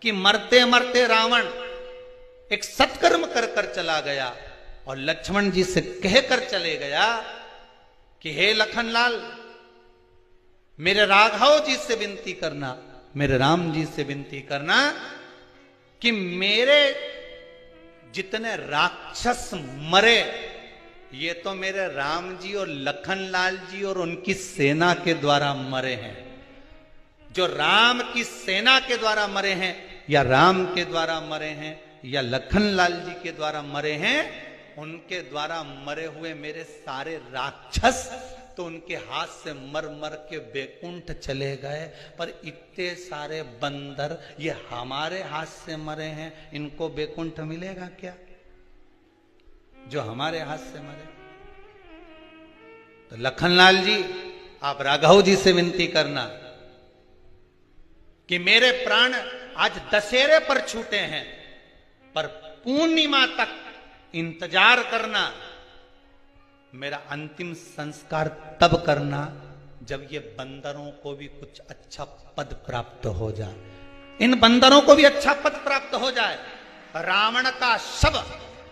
कि मरते मरते रावण एक सत्कर्म कर कर चला गया और लक्ष्मण जी से कहकर चले गया कि हे लखनलाल, मेरे राघव जी से विनती करना, मेरे राम जी से विनती करना कि मेरे जितने राक्षस मरे, ये तो मेरे राम जी और लखनलाल जी और उनकी सेना के द्वारा मरे हैं। जो राम की सेना के द्वारा मरे हैं, या राम के द्वारा मरे हैं, या लखनलाल जी के द्वारा मरे हैं, उनके द्वारा मरे हुए मेरे सारे राक्षस तो उनके हाथ से मर मर के बैकुंठ चले गए, पर इतने सारे बंदर ये हमारे हाथ से मरे हैं, इनको बैकुंठ मिलेगा क्या जो हमारे हाथ से मरे? तो लखनलाल जी, आप राघव जी से विनती करना कि मेरे प्राण आज दशहरे पर छूटे हैं, पर पूर्णिमा तक इंतजार करना, मेरा अंतिम संस्कार तब करना जब ये बंदरों को भी कुछ अच्छा पद प्राप्त हो जाए, इन बंदरों को भी अच्छा पद प्राप्त हो जाए। रावण का शव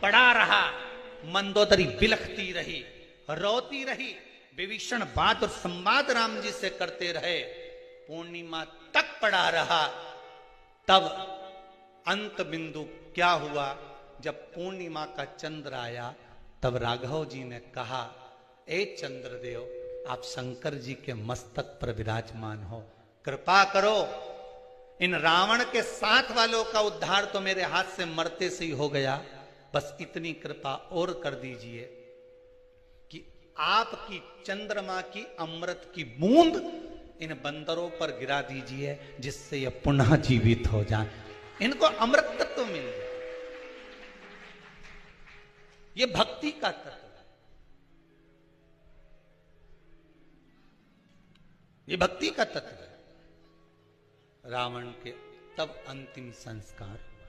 पड़ा रहा, मंदोदरी बिलखती रही, रोती रही, विभीषण बात और संवाद राम जी से करते रहे, पूर्णिमा तक पड़ा रहा। तब अंत बिंदु क्या हुआ? जब पूर्णिमा का चंद्र आया, तब राघव जी ने कहा, ए चंद्रदेव, आप शंकर जी के मस्तक पर विराजमान हो, कृपा करो, इन रावण के साथ वालों का उद्धार तो मेरे हाथ से मरते से ही हो गया, बस इतनी कृपा और कर दीजिए कि आपकी चंद्रमा की अमृत की बूंद इन बंदरों पर गिरा दीजिए, जिससे यह पुनः जीवित हो जाए, इनको अमृत तत्व मिल जाए। ये भक्ति का तत्व है, ये भक्ति का तत्व है। रावण के तब अंतिम संस्कार हुआ।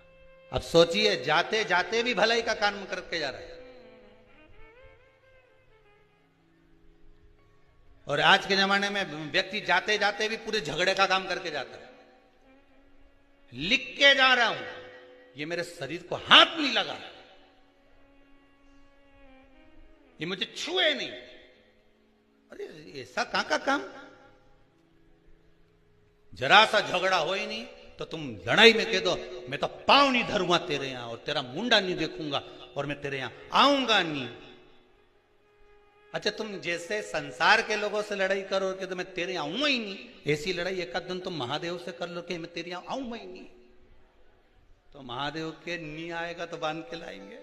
अब सोचिए, जाते जाते भी भलाई का काम करके जा रहा है। और आज के जमाने में व्यक्ति जाते जाते भी पूरे झगड़े का काम करके जाता है। लिख के जा रहा हूं, ये मेरे शरीर को हाथ नहीं लगा, ये मुझे छुए नहीं। अरे ऐसा कहां का काम? जरा सा झगड़ा हो ही नहीं तो तुम लड़ाई में कह दो, मैं तो पांव नहीं धरूंगा तेरे यहां, और तेरा मुंडा नहीं देखूंगा, और मैं तेरे यहां आऊंगा नहीं। अच्छा, तुम जैसे संसार के लोगों से लड़ाई करो कि तो मैं तेरे यहां आऊंगा ही नहीं, ऐसी लड़ाई एक दिन तुम महादेव से कर लो कि मैं तेरे यहां आऊंगा ही नहीं, तो महादेव के नहीं आएगा तो बांध के लाएंगे,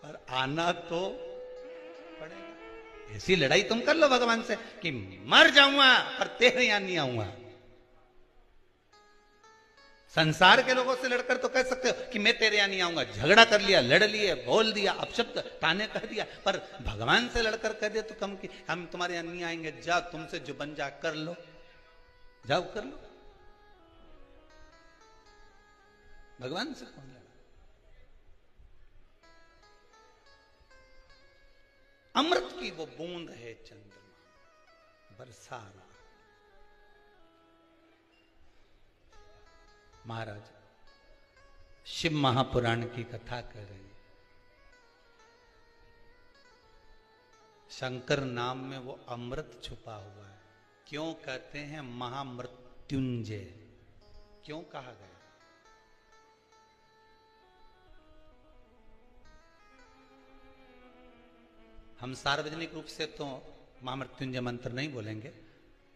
पर आना तो पड़ेगा। ऐसी लड़ाई तुम कर लो भगवान से कि मर जाऊंगा पर तेरे यहां नहीं आऊंगा। संसार के लोगों से लड़कर तो कह सकते हो कि मैं तेरे यहां नहीं आऊंगा, झगड़ा कर लिया, लड़ लिए, बोल दिया, अपशब्द ताने कह दिया, पर भगवान से लड़कर कह दे तो कम कि हम तुम्हारे यहां नहीं आएंगे, जाओ तुमसे जो बन जा कर लो, जाओ कर लो। भगवान से कौन लड़ा? अमृत की वो बूंद है चंद्रमा, बरसा रहा। महाराज शिव महापुराण की कथा कर रहे हैं। शंकर नाम में वो अमृत छुपा हुआ है। क्यों कहते हैं महामृत्युंजय? क्यों कहा गया? हम सार्वजनिक रूप से तो महामृत्युंजय मंत्र नहीं बोलेंगे,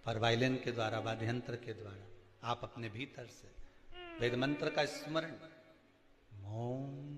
पर वायलिन के द्वारा, वाद्य यंत्र के द्वारा आप अपने भीतर से वेद मंत्र का स्मरण, ओम